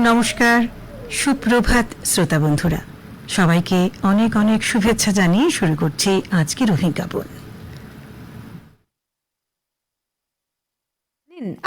নমস্কার, সুপ্রভাত শ্রোতা বন্ধুরা, সবাইকে অনেক অনেক শুভেচ্ছা জানিয়ে শুরু করছি আজকের অভিজ্ঞাপন।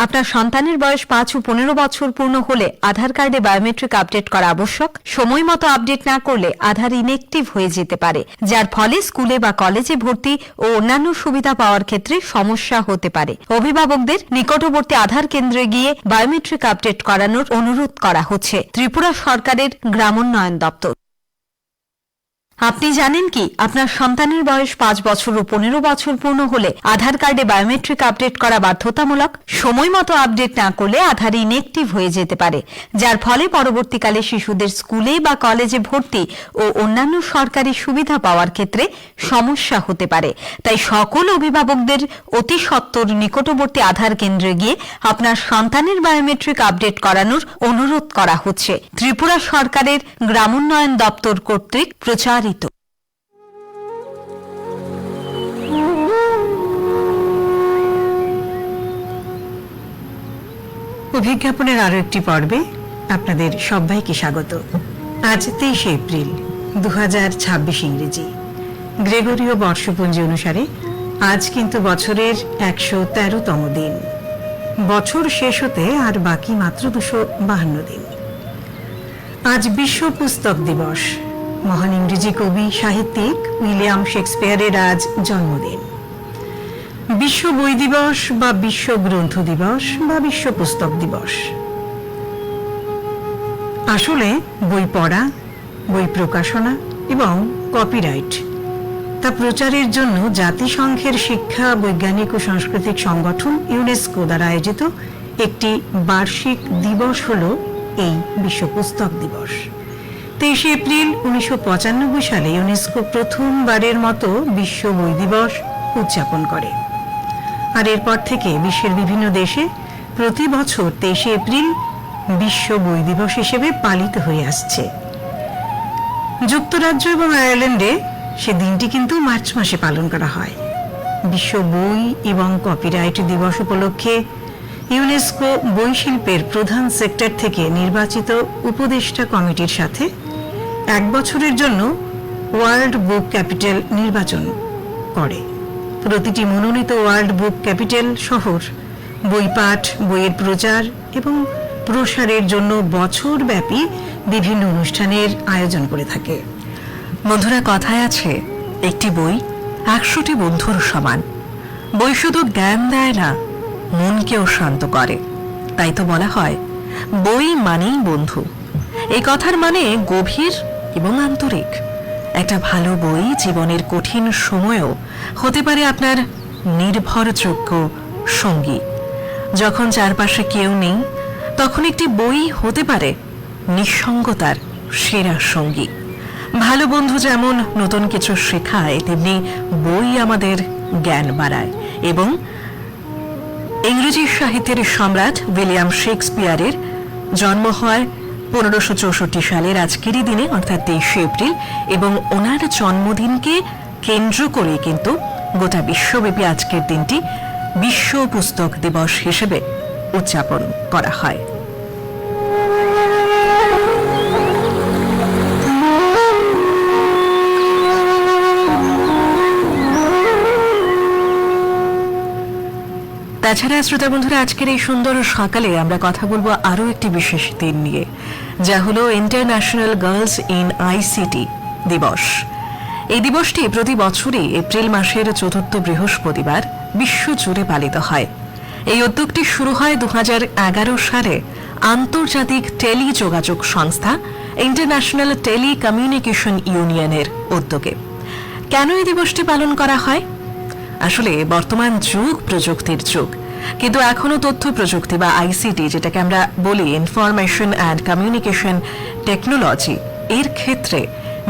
আপনার সন্তানের বয়স 5 ও 15 বছর পূর্ণ হলে আধার কার্ডে বায়োমেট্রিক আপডেট করা আবশ্যক। সময় মতো আপডেট না করলে আধার ইনএক্টিভ হয়ে যেতে পারে, যার ফলে স্কুলে বা কলেজে ভর্তি ও অন্যান্য সুবিধা পাওয়ার ক্ষেত্রে সমস্যা হতে পারে। অভিভাবকদের নিকটবর্তী আধার কেন্দ্রে গিয়ে বায়োমেট্রিক আপডেট করানোর অনুরোধ করা হচ্ছে ত্রিপুরা সরকারের গ্রামোন্নয়ন দপ্তর। আপনি জানেন কি, আপনার সন্তানের বয়স 5 বছর ও 15 বছর পূর্ণ হলে আধার কার্ডে বায়োমেট্রিক আপডেট করা বাধ্যতামূলক। সময় মতো আপডেট না করলে আধার ইনএক্টিভ হয়ে যেতে পারে, যার ফলে পরবর্তীকালে শিশুদের স্কুলে বা কলেজে ভর্তি ও অন্যান্য সরকারি সুবিধা পাওয়ার ক্ষেত্রে সমস্যা হতে পারে। তাই সকল অভিভাবকদের অতি সত্বর নিকটবর্তী আধার কেন্দ্রে গিয়ে আপনার সন্তানের বায়োমেট্রিক আপডেট করানোর অনুরোধ করা হচ্ছে ত্রিপুরা সরকারের গ্রামোন্নয়ন দপ্তর কর্তৃক প্রচারিত। অভিজ্ঞাপনের আরো একটি পর্বে আপনাদের সবাইকে স্বাগত। আজ 23 এপ্রিল 2026 ইংরেজি গ্রেগরীয় বর্ষপঞ্জি অনুসারে আজ কিন্তু বছরের 113তম দিন। বছর শেষ হতে আর বাকি মাত্র 252 দিন। আজ বিশ্ব পুস্তক দিবস। মহান ইংরেজি কবি সাহিত্যিক উইলিয়াম শেক্সপিয়ারের আজ জন্মদিন। বিশ্ব বই দিবস বা বিশ্ব গ্রন্থ দিবস বা বিশ্ব পুস্তক দিবস। আসলে বই পড়া, বই প্রকাশনা এবং কপিরাইট তা প্রচারের জন্য জাতিসংঘের শিক্ষা, বৈজ্ঞানিক ও সাংস্কৃতিক সংগঠন ইউনেস্কো দ্বারা আয়োজিত একটি বার্ষিক দিবস হল এই বিশ্ব পুস্তক দিবস। 23 এপ্রিল 1995 সালে ইউনেস্কো প্রথমবারের মতো বিশ্ব বই দিবস উদযাপন করে, আর এরপর থেকে বিশ্বের বিভিন্ন দেশে প্রতি বছর 23 এপ্রিল বিশ্ব বই দিবস হিসেবে পালিত হয়ে আসছে। যুক্তরাজ্য এবং আয়ারল্যান্ডে সে দিনটি কিন্তু মার্চ মাসে পালন করা হয়। বিশ্ব বই এবং কপিরাইট দিবস উপলক্ষে ইউনেস্কো বই শিল্পের প্রধান সেক্টর থেকে নির্বাচিত উপদেষ্টা কমিটির সাথে 1 বছরের জন্য ওয়ার্ল্ড বুক ক্যাপিটাল নির্বাচন করে। প্রতিটি মনোনীত ওয়ার্ল্ড বুক ক্যাপিটাল শহর বই পাঠ, বইয়ের প্রচার এবং প্রসারের জন্য বছরব্যাপী বিভিন্ন অনুষ্ঠানের আয়োজন করে থাকে। বন্ধুরা, কথায় আছে, একটি বই 100টি বন্ধুর সমান। বই শুধু জ্ঞান দেয় না, মনকেও শান্ত করে। তাই তো বলা হয় বই মানেই বন্ধু। এই কথার মানে গভীর এবং আন্তরিক। একটা ভালো বই জীবনের কঠিন সময়েও হতে পারে আপনার নির্ভরযোগ্য সঙ্গী। যখন চারপাশে কেউ নেই, তখন একটি বই হতে পারে নিঃসঙ্গতার সেরা সঙ্গী। ভালো বন্ধু যেমন নতুন কিছু শেখায়, তেমনি বই আমাদের জ্ঞান বাড়ায়। এবং ইংরেজি সাহিত্যের সম্রাট উইলিয়াম শেক্সপিয়ারের জন্ম হয় 1564 সালের আজকেরই দিনে, অর্থাৎ 23 এপ্রিল, এবং ওনার জন্মদিনকে কেন্দ্র করে কিন্তু গোটা বিশ্বব্যাপী আজকের দিনটি বিশ্ব পুস্তক দিবস হিসেবে উদযাপন করা হয়। তাছাড়া শ্রোতা বন্ধুরা, আজকের এই সুন্দর সকালে আমরা কথা বলবো আরো একটি বিশেষ দিন নিয়ে, যা হলো ইন্টারন্যাশনাল গার্লস ইন আইসিটি দিবস। এই দিবসটি প্রতি বছরই এপ্রিল মাসের 4র্থ বৃহস্পতিবার বিশ্বজুড়ে পালিত হয়। এই উদ্যোগটি শুরু হয় 2011 সালে আন্তর্জাতিক টেলি যোগাযোগ সংস্থা ইন্টারন্যাশনাল টেলি কমিউনিকেশন ইউনিয়নের উদ্যোগে। কেন এই দিবসটি পালন করা হয়? আসলে বর্তমান যুগ প্রযুক্তির যুগ, কিন্তু এখনো তথ্য প্রযুক্তি বা আইসিটি, যেটাকে আমরা বলি ইনফরমেশন অ্যান্ড কমিউনিকেশন টেকনোলজি, এর ক্ষেত্রে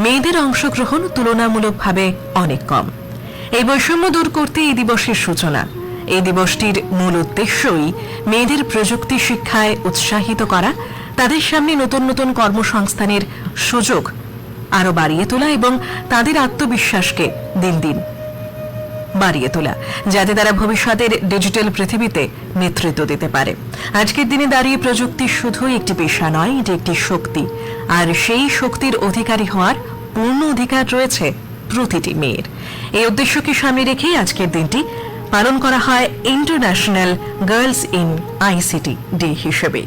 মেয়েদের অংশগ্রহণ তুলনামূলকভাবে অনেক কম। এই বৈষম্য দূর করতে এই দিবসের সূচনা। এই দিবসটির মূল উদ্দেশ্যই মেয়েদের প্রযুক্তি শিক্ষায় উৎসাহিত করা, তাদের সামনে নতুন নতুন কর্মসংস্থানের সুযোগ আরো বাড়িয়ে তোলা এবং তাদের আত্মবিশ্বাসকে দিন দিন বাড়িয়ে তোলা, যাতে তারা ভবিষ্যতের ডিজিটাল পৃথিবীতে নেতৃত্ব দিতে পারে। আজকের দিনে দাঁড়িয়ে প্রযুক্তি শুধুই একটি পেশা নয়, এটি একটি শক্তি, আর সেই শক্তির অধিকারী হওয়ার পূর্ণ অধিকার রয়েছে প্রতিটি মেয়ের। এই উদ্দেশ্যকে সামনে রেখেই আজকের দিনটি পালন করা হয় international girls in ICT day হিসেবে।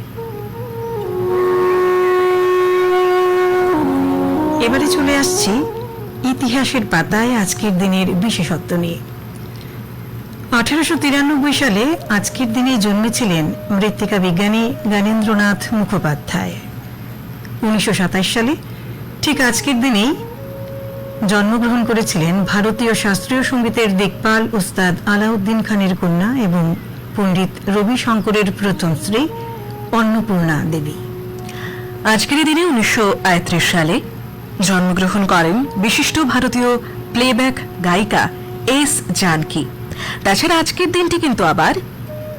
এবারে চলে আসছি ইতিহাসের পাতায় আজকের দিনের বিশেষত্ব নিয়ে। 1893 সালে আজকের দিনে জন্মেছিলেন মৃত্তিকা বিজ্ঞানী জ্ঞানেন্দ্রনাথ মুখোপাধ্যায়। 1927 সালে ঠিক আজকের দিনেই জন্মগ্রহণ করেছিলেন ভারতীয় শাস্ত্রীয় সঙ্গীতের দিকপাল উস্তাদ আলাউদ্দিন খানের কন্যা এবং পণ্ডিত রবি শঙ্করের প্রথম স্ত্রী অন্নপূর্ণা দেবী। আজকের দিনে 1933 সালে জন্মগ্রহণ করেন বিশিষ্ট ভারতীয় প্লেব্যাক গায়িকা এস জানকী। তাছাড়া আজকের দিনটি কিন্তু আবার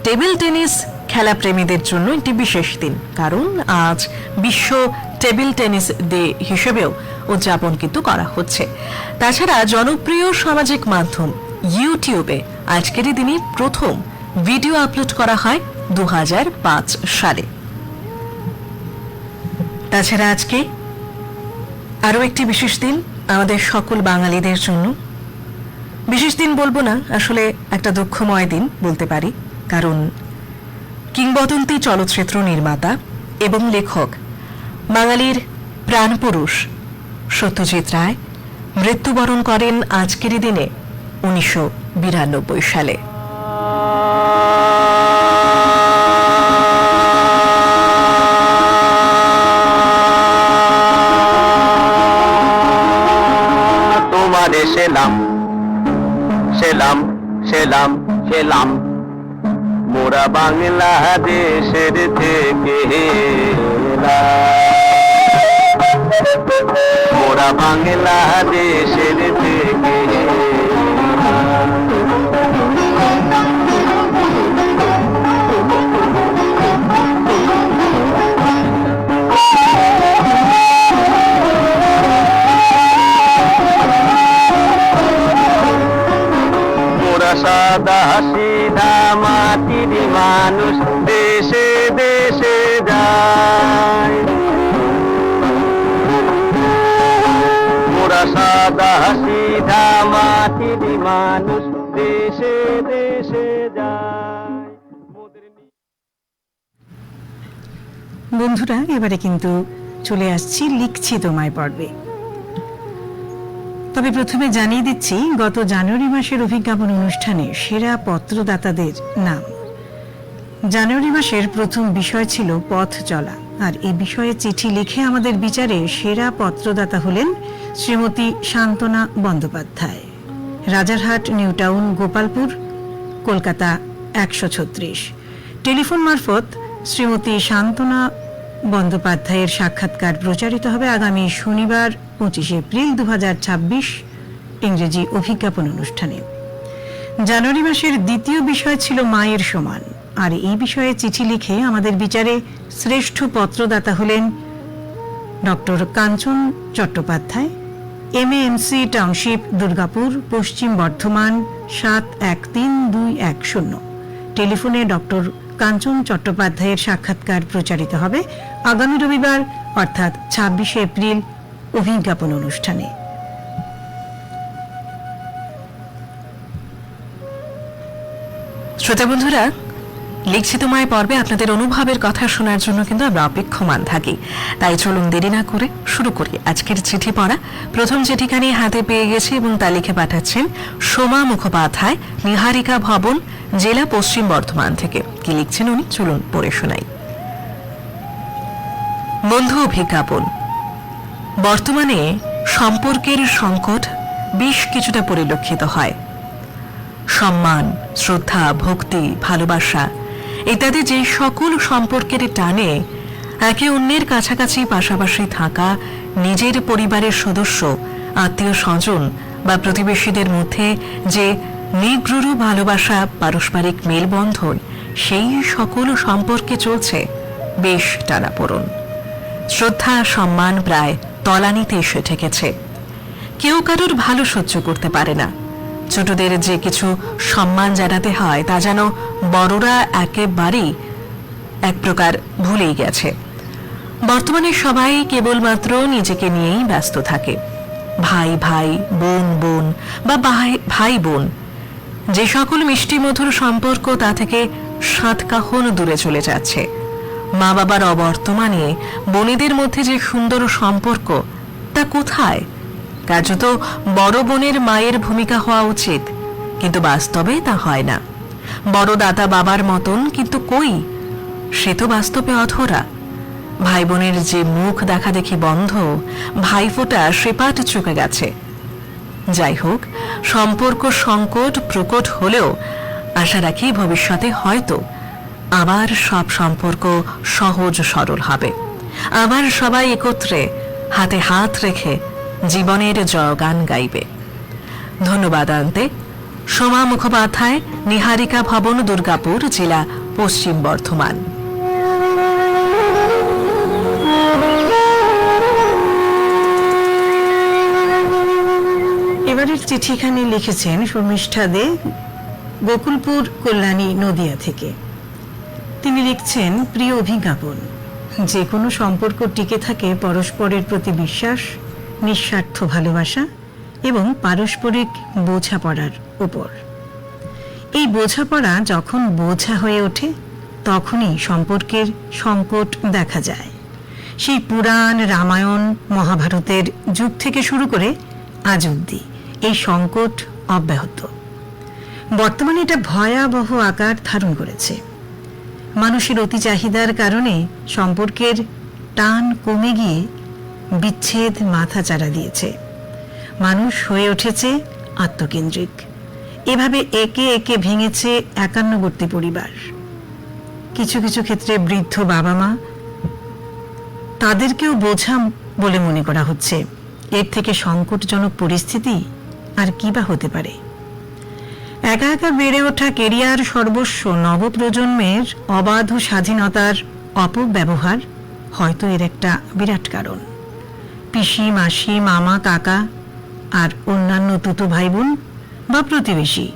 টেবিল টেনিস খেলা প্রেমীদের জন্য একটি বিশেষ দিন, কারণ আজ বিশ্ব টেবিল টেনিস ডে হিসেবেও উদযাপন কিন্তু করা হচ্ছে। তাছাড়া জনপ্রিয় সামাজিক মাধ্যম ইউটিউবে আজকের দিনে প্রথম ভিডিও আপলোড করা হয় 2005 সালে। তাছাড়া আজকে আরও একটি বিশেষ দিন আমাদের সকল বাঙালিদের জন্য। বিশেষ দিন বলবো না, আসলে একটা দুঃখময় দিন বলতে পারি, কারণ কিংবদন্তি চলচ্চিত্র নির্মাতা এবং লেখক বাঙালির প্রাণপুরুষ সত্যজিৎ রায় মৃত্যুবরণ করেন আজকের দিনে 1992 সালে। সেলাম সেলাম সেলাম সেলাম মোরা বাংলাদেশের থেকে মোরা বাংলাদেশের থেকে সাদা সিধা মাটির মানুষ দেশে দেশে যায়, মোরা সাদা সিধা মাটির মানুষ দেশে দেশে যায়। বন্ধুরা, এবারে কিন্তু চলে আসছি লিখছি তোমায় পর্বে। তবে প্রথমে জানিয়ে দিচ্ছি গত জানুয়ারি মাসের অভিজ্ঞাপন অনুষ্ঠানে সেরা পত্রদাতাদের নাম। জানুয়ারি মাসের প্রথম বিষয় ছিল পথ চলা, আর এই বিষয়ে চিঠি লিখে আমাদের বিচারে সেরা পত্রদাতা হলেন Shrimati Shantana Bandyopadhyay, Rajarhat, New Town, Gopalpur, Kolkata 136। Telephone মারফত শ্রীমতী শান্তনা বন্দ্যোপাধ্যায়ের সাক্ষাৎকার প্রচারিত হবে আগামী শনিবার 25 এপ্রিল 2026 ইংরেজি অভিজ্ঞাপন অনুষ্ঠানে। জানুয়ারি মাসের দ্বিতীয় বিষয় ছিল মায়ের সমান, আর এই বিষয়ে চিঠি লিখে আমাদের বিচারে শ্রেষ্ঠ পত্রদাতা হলেন ডক্টর কাঞ্চন চট্টোপাধ্যায়, MAMC টাউনশিপ, দুর্গাপুর, পশ্চিম বর্ধমান 713210। টেলিফোনে ডক্টর কাঞ্চন চট্টোপাধ্যায়ের সাক্ষাৎকার প্রচারিত হবে আগামী রবিবার অর্থাৎ 26 এপ্রিল অভিজ্ঞাপন অনুষ্ঠানে। শ্রোতা বন্ধুরা, লিখছি তোমায় পর্বে আপনাদের অনুভবের কথা শোনার জন্য কিন্তু আমরা অপেক্ষমান থাকি। তাই চলুন দেরি না করে শুরু করি আজকের চিঠি পড়া। প্রথম চিঠিখানি হাতে পেয়ে গেছি এবং তা লিখে পাঠাচ্ছেন সোমা মুখোপাধ্যায়, নিহারিকা ভবন, জেলা পশ্চিম বর্ধমান থেকে। কি লিখছেন উনি, চলুন পড়ে শোনাই। বন্ধু অভিজ্ঞাপন। বর্তমানে সম্পর্কের সংকট বেশ কিছুটা পরিলক্ষিত হয়। সম্মান, শ্রদ্ধা, ভক্তি, ভালোবাসা ইত্যাদি যে সকল সম্পর্কের টানে একে অন্যের কাছাকাছি পাশাপাশি থাকা নিজের পরিবারের সদস্য, আত্মীয় স্বজন বা প্রতিবেশীদের মধ্যে যে নিগ্রুরু ভালোবাসা, পারস্পরিক মেলবন্ধন, সেই সকল সম্পর্কে চলছে বেশ টানাপোড়েন। শ্রদ্ধা, সম্মান প্রায় তলানিতে এসে ঠেকেছে। কেউ কারোর ভালো সহ্য করতে পারে না, ছোটদের যে কিছু সম্মান জানাতে হয় তা যেন বড়রা একেবারেই এক প্রকার ভুলেই গেছে। বর্তমানে সবাই কেবলমাত্র নিজেকে নিয়েই ব্যস্ত থাকে। ভাই ভাই, বোন বোন বা ভাই বোন, যে সকল মিষ্টি মধুর সম্পর্ক তা থেকে সাতকাহন দূরে চলে যাচ্ছে। মা বাবার অবর্তমানে বোনেদের মধ্যে যে সুন্দর সম্পর্ক তা কোথায়? কার্যত বড় বোনের মায়ের ভূমিকা হওয়া উচিত, কিন্তু বাস্তবে তা হয় না। বড় দাদা বাবার মতন, কিন্তু কই, সে তো বাস্তবে অধরা। ভাই বোনের যে মুখ দেখা দেখি বন্ধ, ভাইফোঁটা সেপাট চুকে গেছে। যাই হোক, সম্পর্ক সংকট প্রকট হলেও আশা রাখি ভবিষ্যতে হয়তো আবার সব সম্পর্ক সহজ সরল হবে। আবার সবাই একত্রে হাতে হাত রেখে জীবনের জয়গান গাইবে। ধন্যবাদ আনতে সোমা মুখোপাধ্যায়, নিহারিকা ভবন, দুর্গাপুর, জেলা পশ্চিম বর্ধমান। এবারের চিঠিখানি লিখেছেন শর্মিষ্ঠা দে, গোকুলপুর, কল্যাণী, নদিয়া থেকে। তিনি লিখছেন, প্রিয় অভিজ্ঞাপন, যে কোনো সম্পর্ক টিকে থাকে পরস্পরের প্রতি বিশ্বাস, নিঃস্বার্থ ভালোবাসা এবং পারস্পরিক বোঝাপড়ার উপর। এই বোঝাপড়া যখন বোঝা হয়ে ওঠে তখনই সম্পর্কের সংকট দেখা যায়। সেই পুরাণ, রামায়ণ, মহাভারতের যুগ থেকে শুরু করে আজ অবধি এই সংকট অব্যাহত। বর্তমানে এটা ভয়াবহ আকার ধারণ করেছে। মানুষের অতি চাহিদার কারণে সম্পর্কের টান কমে গিয়ে বিচ্ছেদ মাথাচাড়া দিয়েছে। মানুষ হয়ে উঠেছে আত্মকেন্দ্রিক। এভাবে একে একে ভেঙেছে একান্নবর্তী পরিবার। কিছু কিছু ক্ষেত্রে বৃদ্ধ বাবা মা, তাদেরকেও বোঝা বলে মনে করা হচ্ছে। এর থেকে সংকটজনক পরিস্থিতি আর কি বা হতে পারে? একা একা বেড়ে ওঠা কেরিয়ার সর্বস্ব নবপ্রজন্মের অবাধ স্বাধীনতার অপব্যবহার হয়তো এর একটা বিরাট কারণ। পিসি, মাসি, মামা, কাকা আর অন্যান্য তুতো ভাই বোন বা প্রতিবেশী,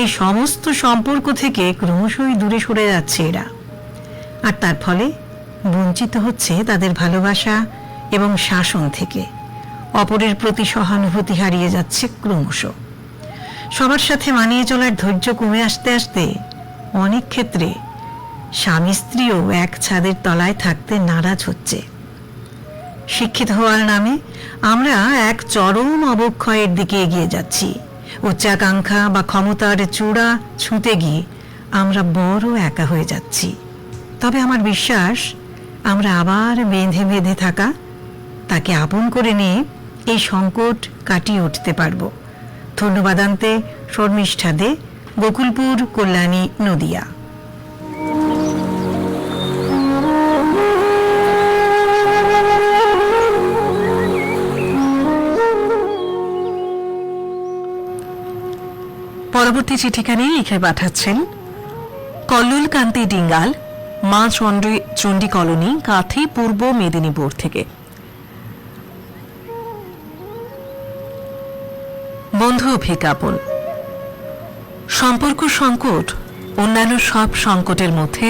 এই সমস্ত সম্পর্ক থেকে ক্রমশই দূরে সরে যাচ্ছে এরা। আর তার ফলে বঞ্চিত হচ্ছে তাদের ভালোবাসা এবং শাসন থেকে। অপরের প্রতি সহানুভূতি হারিয়ে যাচ্ছে ক্রমশ। সবার সাথে মানিয়ে চলার ধৈর্য কমে আসতে আসতে অনেক ক্ষেত্রে স্বামী স্ত্রীও এক ছাদের তলায় থাকতে নারাজ হচ্ছে। শিক্ষিত হওয়ার নামে আমরা এক চরম অবক্ষয়ের দিকে এগিয়ে যাচ্ছি। উচ্চাকাঙ্ক্ষা বা ক্ষমতার চূড়া ছুঁতে গিয়ে আমরা বড় একা হয়ে যাচ্ছি। তবে আমার বিশ্বাস, আমরা আবার বেঁধে বেঁধে থাকা তাকে আপন করে নিয়ে এই সংকট কাটিয়ে উঠতে পারব। ধন্যবাদ আনতে শর্মিষ্ঠা দে, গোকুলপুর, কল্যাণী, নদিয়া। পরবর্তী চিঠিখানি লিখে পাঠাচ্ছেন কল্লোল কান্তি ডিঙ্গাল, মা চণ্ডী কলোনি, কাথি, পূর্ব মেদিনীপুর থেকে। বন্ধু অভিজ্ঞাপন, সম্পর্ক সংকট অন্যান্য সব সংকটের মধ্যে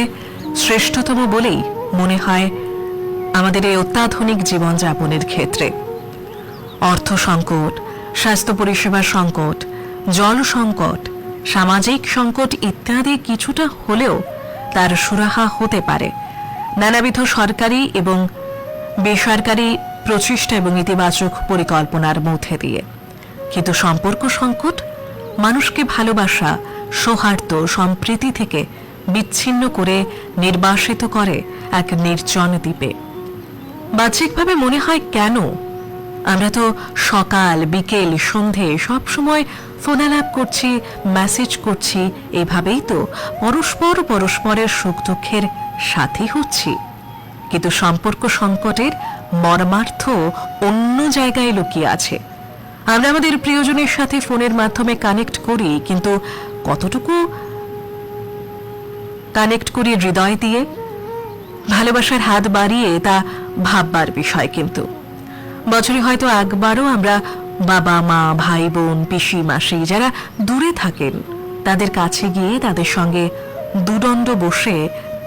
শ্রেষ্ঠতম বলেই মনে হয় আমাদের এই অত্যাধুনিক জীবনযাপনের ক্ষেত্রে। অর্থ সংকট, স্বাস্থ্য পরিষেবার সংকট, জল সংকট, সামাজিক সংকট ইত্যাদি কিছুটা হলেও তার সুরাহা হতে পারে নানাবিধ সরকারি এবং বেসরকারি প্রচেষ্টা এবং ইতিবাচক পরিকল্পনার মধ্যে দিয়ে। কিন্তু সম্পর্ক সংকট মানুষকে ভালোবাসা, সৌহার্দ্য, সম্প্রীতি থেকে বিচ্ছিন্ন করে নির্বাসিত করে এক নির্জন দ্বীপে। বাহ্যিকভাবে মনে হয় কেন? আমরা তো সকাল, বিকেল, সন্ধে সবসময় ফোনালাপ করছি, মেসেজ করছি, এভাবেই তো পরস্পরের সুখ দুঃখের সাথী হচ্ছি। কিন্তু সম্পর্ক সংকটের মর্মার্থ অন্য জায়গায় লুকিয়ে আছে। আমরা আমাদের প্রিয়জনের সাথে ফোনের মাধ্যমে কানেক্ট করি, কিন্তু কতটুকু কানেক্ট করি হৃদয় দিয়ে, ভালোবাসার হাত বাড়িয়ে, তা ভাববার বিষয়। কিন্তু বছরে হয়তো একবারও আমরা বাবা মা ভাই বোন পিসি মাসি যারা দূরে থাকেন তাদের কাছে গিয়ে তাদের সঙ্গে দুদণ্ড বসে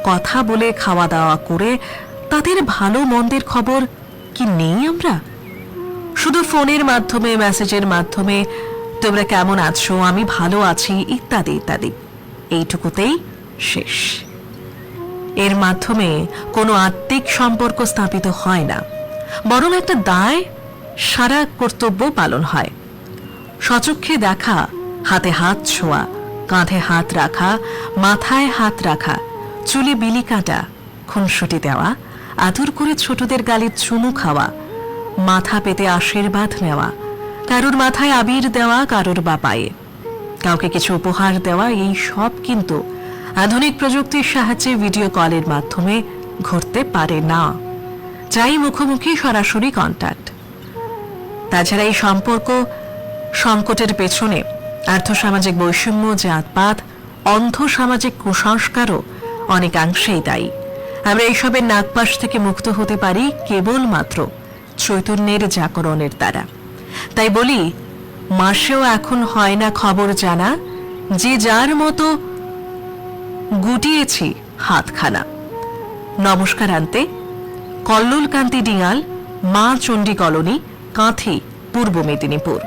কথা বলে খাওয়া দাওয়া করে তাদের ভালো মন্দের খবর কি নেই আমরা? শুধু ফোনের মাধ্যমে মেসেজের মাধ্যমে তোমরা কেমন আছো, আমি ভালো আছি ইত্যাদি ইত্যাদি, এইটুকুতেই শেষ। এর মাধ্যমে কোনো আত্মিক সম্পর্ক স্থাপিত হয় না, বরং একটা দায় সারা কর্তব্য পালন হয়। সচক্ষে দেখা, হাতে হাত ছোঁয়া, কাঁধে হাত রাখা, মাথায় হাত রাখা, চুলে বিলি কাটা, খুনসুটি দেওয়া, আদর করে ছোটদের গালে চুমু খাওয়া, মাথা পেতে আশীর্বাদ নেওয়া, কারোর মাথায় আবির দেওয়া, কারোর বা পায়ে কাউকে কিছু উপহার দেওয়া, এই সব কিন্তু আধুনিক প্রযুক্তির সাহায্যে ভিডিও কলের মাধ্যমে ঘটতে পারে না, চাই মুখোমুখি সরাসরি কন্ট্যাক্ট। তাছাড়া এই সম্পর্ক সংকটের পেছনে আর্থসামাজিক বৈষম্য, জাতপাত, অন্ধ সামাজিক কুসংস্কারও অনেকাংশেই দায়ী। আমরা এইসবের নাগপাশ থেকে মুক্ত হতে পারি কেবলমাত্র চৈতন্যের জাগরণের দ্বারা। তাই বলি, মাসেও এখন হয় না খবর জানা, যে যার মতো গুটিয়েছি হাতখানা। নমস্কার আনতে কল্লোল কান্তি ডিঙাল, মা চণ্ডী কলোনি, কাঁথি, পূর্ব মেদিনীপুর।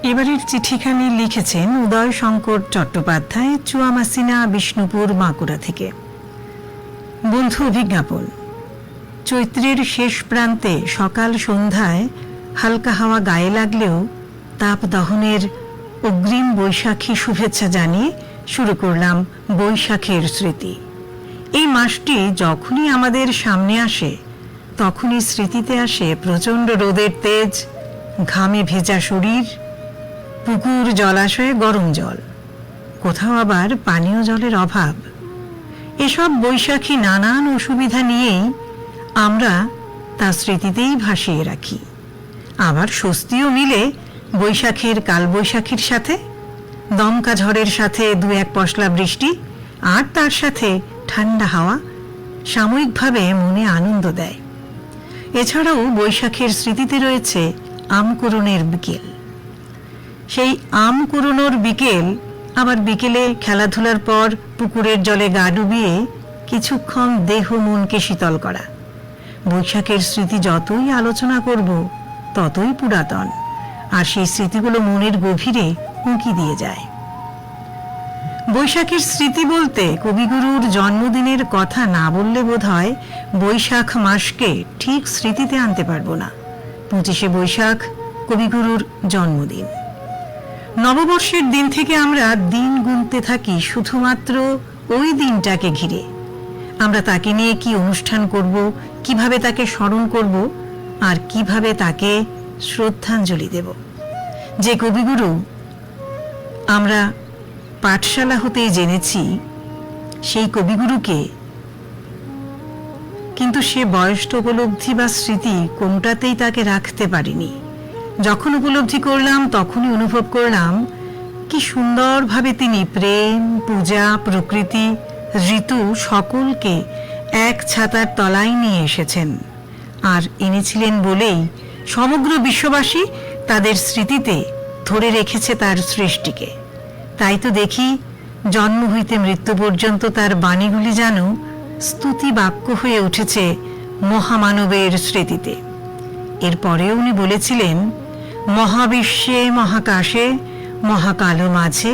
এবারের চিঠিখানি লিখেছেন উদয় শঙ্কর চট্টোপাধ্যায়, চুয়ামাসিনা, বিষ্ণুপুর, বাঁকুড়া থেকে। বন্ধু, অভিজ্ঞাপন। চৈত্রের শেষ প্রান্তে সকাল সন্ধ্যায় হালকা হাওয়া গায়ে লাগলেও তাপ দহনের অগ্রিম বৈশাখী শুভেচ্ছা জানিয়ে শুরু করলাম বৈশাখের স্মৃতি। এই মাসটি যখনই আমাদের সামনে আসে তখনই স্মৃতিতে আসে প্রচণ্ড রোদের তেজ, ঘামে ভেজা শরীর, পুকুর জলাশয়ে গরম জল, কোথাও আবার পানীয় জলের অভাব। এসব বৈশাখী নানান অসুবিধা নিয়েই আমরা তা স্মৃতিতেই ভাসিয়ে রাখি। আবার স্বস্তিও মিলে বৈশাখের কালবৈশাখীর সাথে, দমকা ঝড়ের সাথে দু এক পশলা বৃষ্টি, আর তার সাথে ঠান্ডা হাওয়া সাময়িকভাবে মনে আনন্দ দেয়। এছাড়াও বৈশাখের স্মৃতিতে রয়েছে আম কুড়োনের বিকেল। সেই আম কুড়োনোর বিকেল, আবার বিকেলে খেলাধুলার পর পুকুরের জলে গা ডুবিয়ে কিছুক্ষণ দেহ মনকে শীতল করা। বৈশাখের স্মৃতি যতই আলোচনা করব ততই পুরাতন, আর সেই স্মৃতিগুলো মনের গভীরে উঁকি দিয়ে যায়। বৈশাখের স্মৃতি বলতে কবিগুরুর জন্মদিনের কথা না বললে বোধহয় বৈশাখ মাসকে ঠিক স্মৃতিতে আনতে পারবো না। 25শে বৈশাখ কবিগুরুর জন্মদিন। নববর্ষের দিন থেকে আমরা দিন গুনতে থাকি শুধুমাত্র ওই দিনটাকে ঘিরে। আমরা তাকে নিয়ে কি অনুষ্ঠান করব, কিভাবে তাকে স্মরণ করব, আর কিভাবে তাকে শ্রদ্ধাঞ্জলি দেব। যে কবিগুরু আমরা পাঠশালা হতেই জেনেছি, সেই কবিগুরুকে কিন্তু সে বয়স্ক উপলব্ধি বা স্মৃতি কোনটাতেই তাকে রাখতে পারিনি। যখন উপলব্ধি করলাম তখনই অনুভব করলাম কি সুন্দরভাবে তিনি প্রেম, পূজা, প্রকৃতি, ঋতু সকলকে এক ছাতার তলায় নিয়ে এসেছেন, আর এনেছিলেন বলেই সমগ্র বিশ্ববাসী তাদের স্মৃতিতে ধরে রেখেছে তার সৃষ্টিকে। তাই তো দেখি জন্ম হইতে মৃত্যু পর্যন্ত তার বাণীগুলি যেন স্তুতি বাক্য হয়ে উঠেছে মহামানবের স্মৃতিতে। এরপরে উনি বলেছিলেন, মহাবিশ্বে মহাকাশে মহাকালো মাঝে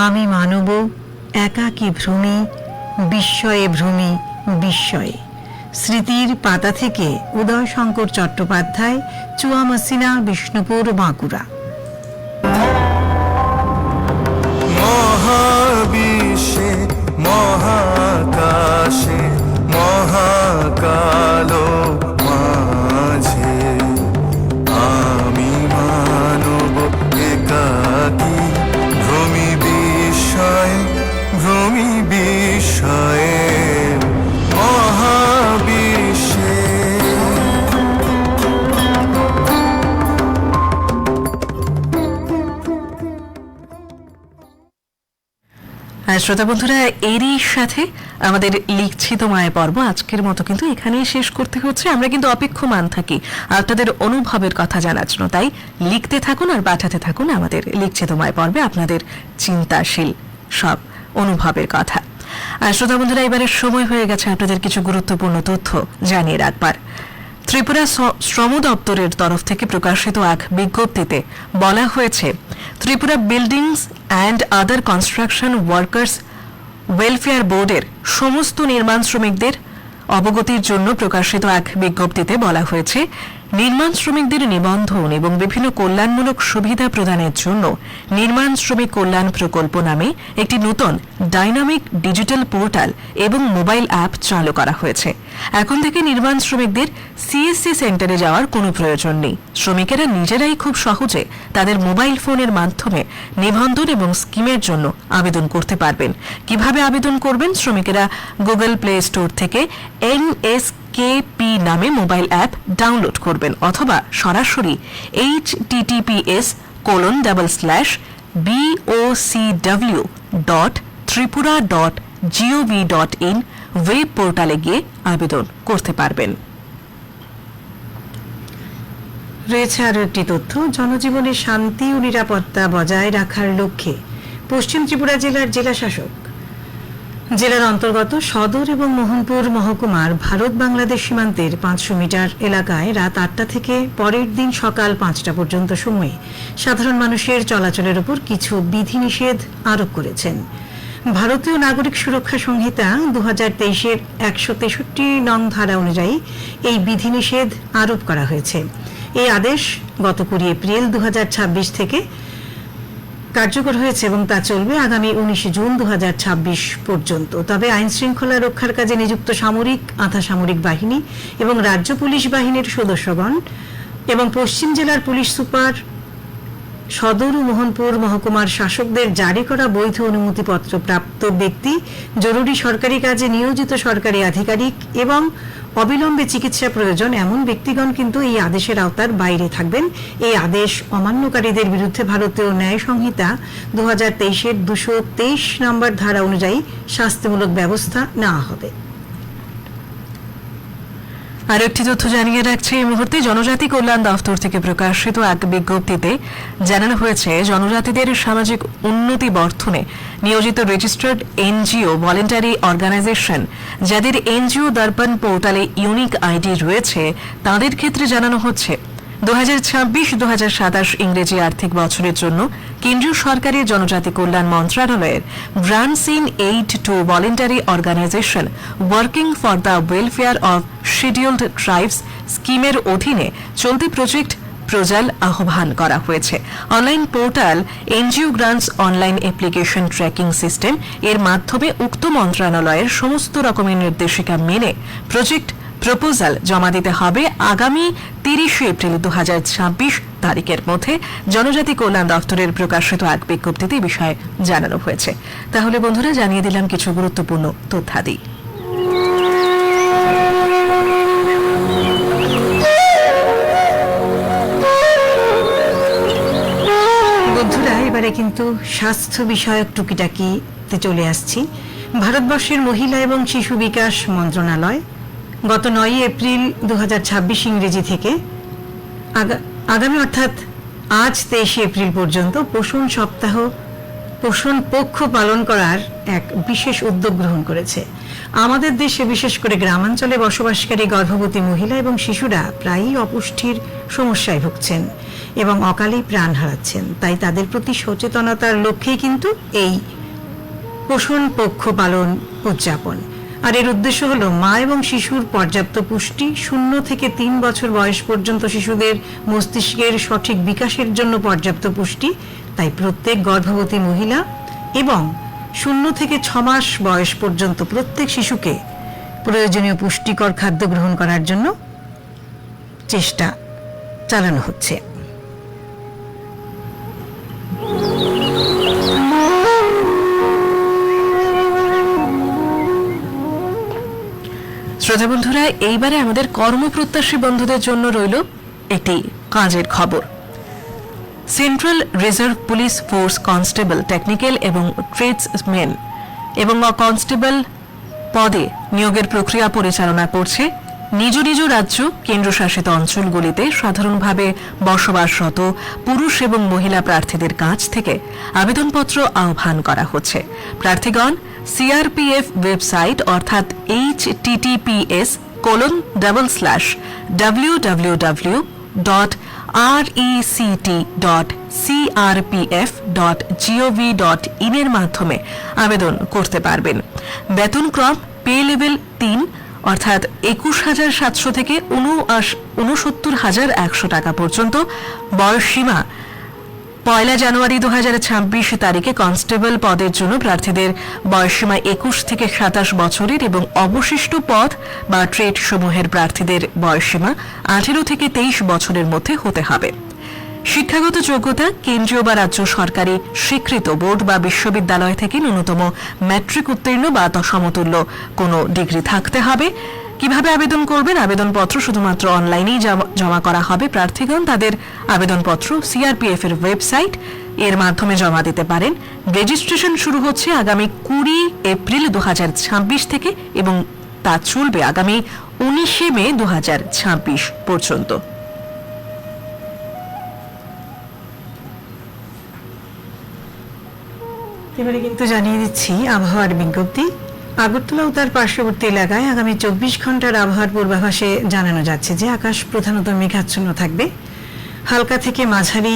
আমি মানব একাকী ভ্রমি, বিস্ময়ে ভ্রমি বিস্ময়ে। স্মৃতির পাতা থেকে উদয় শঙ্কর চট্টোপাধ্যায়, চুয়ামাসিনা, বিষ্ণুপুর, বাঁকুড়া। মহাবিশ্বে মহাকাশে মহাকালো মাঝে আমি মানব একাকী ভ্রমি বিস্ময়ে ভ্রমি বিস্ময়ে মহাবিশ্বে। আর শ্রোতা বন্ধুরা, এরই সাথে আমাদের লিখছি তোমায় পর্ব আজকের মতো কিন্তু এখানেই শেষ করতে হচ্ছে। আমরা কিন্তু অপেক্ষমান থাকি আপনাদের অনুভবের কথা জানার জন্য, তাই লিখতে থাকুন আর পাঠাতে থাকুন আমাদের লিখছি তোমায় পর্বে আপনাদের চিন্তাশীল সব অনুভবের কথা। আর শ্রোতা বন্ধুরা, এবারে সময় হয়ে গেছে আপনাদের কিছু গুরুত্বপূর্ণ তথ্য জানিয়ে রাখবার। ত্রিপুরা শ্রম দপ্তরের তরফ থেকে প্রকাশিত এক বিজ্ঞপ্তিতে বলা হয়েছে, Tripura buildings and other construction workers welfare বোর্ডের সমস্ত নির্মাণ শ্রমিকদের অবগতির জন্য প্রকাশিত এক বিজ্ঞপ্তিতে বলা হয়েছে, নির্মাণ শ্রমিকদের নিবন্ধন এবং বিভিন্ন কল্যাণমূলক সুবিধা প্রদানের জন্য নির্মাণ শ্রমিক কল্যাণ প্রকল্প নামে একটি নতুন ডাইনামিক ডিজিটাল পোর্টাল এবং মোবাইল অ্যাপ চালু করা হয়েছে। এখন থেকে নির্মাণ শ্রমিকদের সিএসসি সেন্টারে যাওয়ার কোনো প্রয়োজন নেই। শ্রমিকেরা নিজেরাই খুব সহজে তাদের মোবাইল ফোনের মাধ্যমে নিবন্ধন এবং স্কিমের জন্য আবেদন করতে পারবেন। কিভাবে আবেদন করবেন? শ্রমিকেরা গুগল প্লে স্টোর থেকে NSKP নামে মোবাইল অ্যাপ ডাউনলোড করবেন অথবা সরাসরি https://bocw.tripura.gov.in ওয়েব পোর্টালে গিয়ে আবেদন করতে পারবেন। রয়েছে আরও একটি তথ্য, জনজীবনে শান্তি ও নিরাপত্তা বজায় রাখার লক্ষ্যে পশ্চিম ত্রিপুরা জেলার জেলাশাসক জেলার অন্তর্গত সদর এবং মোহনপুর মহকুমার ভারত বাংলাদেশ সীমান্তের 500 মিটার এলাকায় রাত 8টা থেকে পরের দিন সকাল 5টা পর্যন্ত সময়ে সাধারণ মানুষের চলাচলের উপর কিছু বিধিনিষেধ আরোপ করেছেন। ভারতীয় নাগরিক সুরক্ষা সংহিতা 2023-এর 163 নং ধারা অনুযায়ী এই বিধিনিষেধ আরোপ করা হয়েছে। এই আদেশ গত 20 এপ্রিল 2026 থেকে কার্যকর হয়েছে এবং তা চলবে আগামী 19 জুন 2026 পর্যন্ত। তবে আইন শৃঙ্খলা রক্ষার কাজে নিযুক্ত সামরিক, আধা সামরিক বাহিনী এবং রাজ্য পুলিশ বাহিনীর সদস্যগণ এবং পশ্চিম জেলার পুলিশ সুপার, সদর ও মোহনপুর মহকুমার শাসকদের জারি করা বৈধ অনুমতিপত্র প্রাপ্ত ব্যক্তি, জরুরি সরকারি কাজে নিয়োজিত সরকারি আধিকারিক এবং অবিলম্বে চিকিৎসা প্রয়োজন এমন ব্যক্তিগণ কিন্তু এই আদেশের আওতার বাইরে থাকবেন। এই আদেশ অমান্যকারীদের বিরুদ্ধে ভারতীয় ন্যায় সংহিতা 2023-এর 223 নম্বর ধারা অনুযায়ী শাস্তিমূলক ব্যবস্থা নেওয়া হবে। আর একটি তথ্য জানিয়ে রাখছে এই মুহূর্তে, জনজাতি কল্যাণ দফতর থেকে প্রকাশিত এক বিজ্ঞপ্তিতে জানানো হয়েছে, জনজাতিদের সামাজিক উন্নতি বর্ধনে নিয়োজিত রেজিস্টার্ড এনজিও ভলেন্টারি অর্গানাইজেশন যাদের এনজিও দর্পণ পোর্টালে ইউনিক আইডি রয়েছে তাদের ক্ষেত্রে জানানো হচ্ছে 2026-2027 ইংরেজি আর্থিক বছরের জন্য কেন্দ্রীয় সরকারের জনজাতি কল্যাণ মন্ত্রণালয়ের grants in aid to voluntary organization working for the welfare of scheduled tribes স্কিমের অধীনে চলতি প্রজেক্ট প্রজাল আহ্বান করা হয়েছে। Online portal NGO grants online application tracking system এর মাধ্যমে উক্ত মন্ত্রণালয়ের সমস্ত রকমের নির্দেশিকা মেনে প্রজেক্ট প্রপোজাল জমা দিতে হবে আগামী 30 এপ্রিল 2026 তারিখের মধ্যে। জনজাতি কল্যাণ দফতরের প্রকাশিত এক বিজ্ঞপ্তিতে এই বিষয়ে জানানো হয়েছে। তাহলে বন্ধুরা, জানিয়ে দিলাম কিছু গুরুত্বপূর্ণ তথ্যাদি। বন্ধুরা, এবারে কিন্তু স্বাস্থ্য বিষয়ক টুকিটাকিতে চলে আসছি। ভারতবর্ষের মহিলা এবং শিশু বিকাশ মন্ত্রণালয় গত 9 এপ্রিল 2026 ইংরেজি থেকে আগামী অর্থাৎ আজ 23 এপ্রিল পর্যন্ত পোষণ সপ্তাহ, পোষণ পক্ষ পালন করার এক বিশেষ উদ্যোগ গ্রহণ করেছে। আমাদের দেশে বিশেষ করে গ্রামাঞ্চলে বসবাসকারী গর্ভবতী মহিলা এবং শিশুরা প্রায়ই অপুষ্টির সমস্যায় ভুগছেন এবং অকালেই প্রাণ হারাচ্ছেন। তাই তাদের প্রতি সচেতনতার লক্ষ্যেই কিন্তু এই পোষণ পক্ষ পালন উদযাপন। আর এর উদ্দেশ্য হলো মা এবং শিশুর পর্যাপ্ত পুষ্টি, 0 থেকে 3 বছর বয়স পর্যন্ত শিশুদের মস্তিষ্কের সঠিক বিকাশের জন্য পর্যাপ্ত পুষ্টি। তাই প্রত্যেক গর্ভবতী মহিলা এবং 0 থেকে 6 মাস বয়স পর্যন্ত প্রত্যেক শিশুকে প্রয়োজনীয় পুষ্টিকর খাদ্য গ্রহণ করার জন্য চেষ্টা চালানো হচ্ছে। শ্রোতা বন্ধুরা, এইবারে আমাদের কর্মপ্রত্যাশী বন্ধুদের জন্য রইল একটি কাজের খবর। Central reserve police force constable, technical এবং ট্রেডসম্যান এবং কনস্টেবল পদে নিয়োগের প্রক্রিয়া পরিচালনা করছে নিজ নিজ রাজ্য কেন্দ্রশাসিত অঞ্চলগুলিতে সাধারণভাবে বসবাসরত পুরুষ এবং মহিলা প্রার্থীদের কাছ থেকে আবেদনপত্র আহ্বান করা হচ্ছে। প্রার্থীগণ সিআরপিএফ ওয়েবসাইট অর্থাৎ https://www.rect.crpf.gov.in এর মাধ্যমে আবেদন করতে পারবেন। বেতনক্রম পে লেভেল 3 অর্থাৎ 21,700 থেকে 69,100 টাকা পর্যন্ত। বয়স সীমা 1 জানুয়ারি 2026 তারিখে কনস্টেবল পদের জন্য প্রার্থীদের বয়সসীমা 21 থেকে 27 বছরের এবং অবশিষ্ট পদ বা ট্রেড সমূহের প্রার্থীদের বয়সসীমা 18 থেকে 23 বছরের মধ্যে হতে হবে। শিক্ষাগত যোগ্যতা কেন্দ্রীয় বা রাজ্য সরকারি স্বীকৃত বোর্ড বা বিশ্ববিদ্যালয় থেকে ন্যূনতম ম্যাট্রিক উত্তীর্ণ বা সমতুল্য কোনো ডিগ্রি থাকতে হবে। কিভাবে আবেদন করবেন? আবেদনপত্র শুধুমাত্র অনলাইনেই জমা করা হবে। প্রার্থীগণ তাদের আবেদনপত্র সিআরপিএফ এর ওয়েবসাইট এর মাধ্যমে জমা দিতে পারেন। রেজিস্ট্রেশন শুরু হচ্ছে আগামী 20 এপ্রিল 2026 থেকে এবং তা চলবে আগামী 19 মে 2026 পর্যন্ত। এবারে কিন্তু জানিয়ে দিচ্ছি আবহাওয়ার বিজ্ঞপ্তি। আগরতলা ও তার পার্শ্ববর্তী এলাকায় আগামী 24 ঘন্টার আবহাওয়ার পূর্বাভাসে জানানো যাচ্ছে যে আকাশ প্রধানত মেঘাচ্ছন্ন থাকবে। হালকা থেকে মাঝারি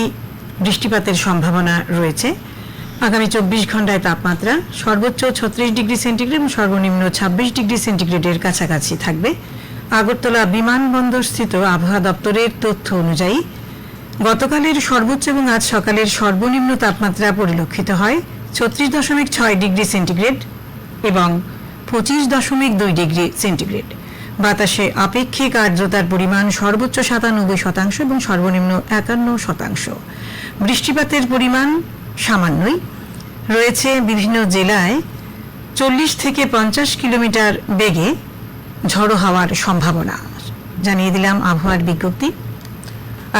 বৃষ্টিপাতের সম্ভাবনা রয়েছে। আগামী 24 ঘন্টায় তাপমাত্রা সর্বোচ্চ 36 ডিগ্রি সেন্টিগ্রেড এবং সর্বনিম্ন 26 ডিগ্রি সেন্টিগ্রেডের কাছাকাছি থাকবে। আগরতলা বিমানবন্দরস্থিত আবহাওয়া দপ্তরের তথ্য অনুযায়ী গতকালের সর্বোচ্চ এবং আজ সকালের সর্বনিম্ন তাপমাত্রা পরিলক্ষিত হয় 36.6 ডিগ্রি সেন্টিগ্রেড এবং 25.2 ডিগ্রি সেন্টিগ্রেড। বাতাসে আপেক্ষিক আর্দ্রতার পরিমাণ সর্বোচ্চ 97% এবং সর্বনিম্ন 51%। বৃষ্টিপাতের পরিমাণ সামান্যই রয়েছে। বিভিন্ন জেলায় 40 থেকে 50 কিলোমিটার বেগে ঝড়ো হওয়ার সম্ভাবনা। জানিয়ে দিলাম আবহাওয়ার বিজ্ঞপ্তি।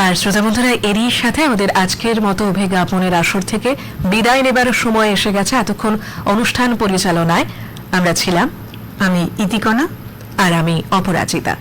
আর শ্রোতা বন্ধুরা, এরই সাথে আমাদের আজকের মতো বিজ্ঞাপনের আসর থেকে বিদায় নেবার সময় এসে গেছে। এতক্ষণ অনুষ্ঠান পরিচালনায় আমরা ছিলাম আমি ইতিকণা আর আমি অপরাজিতা।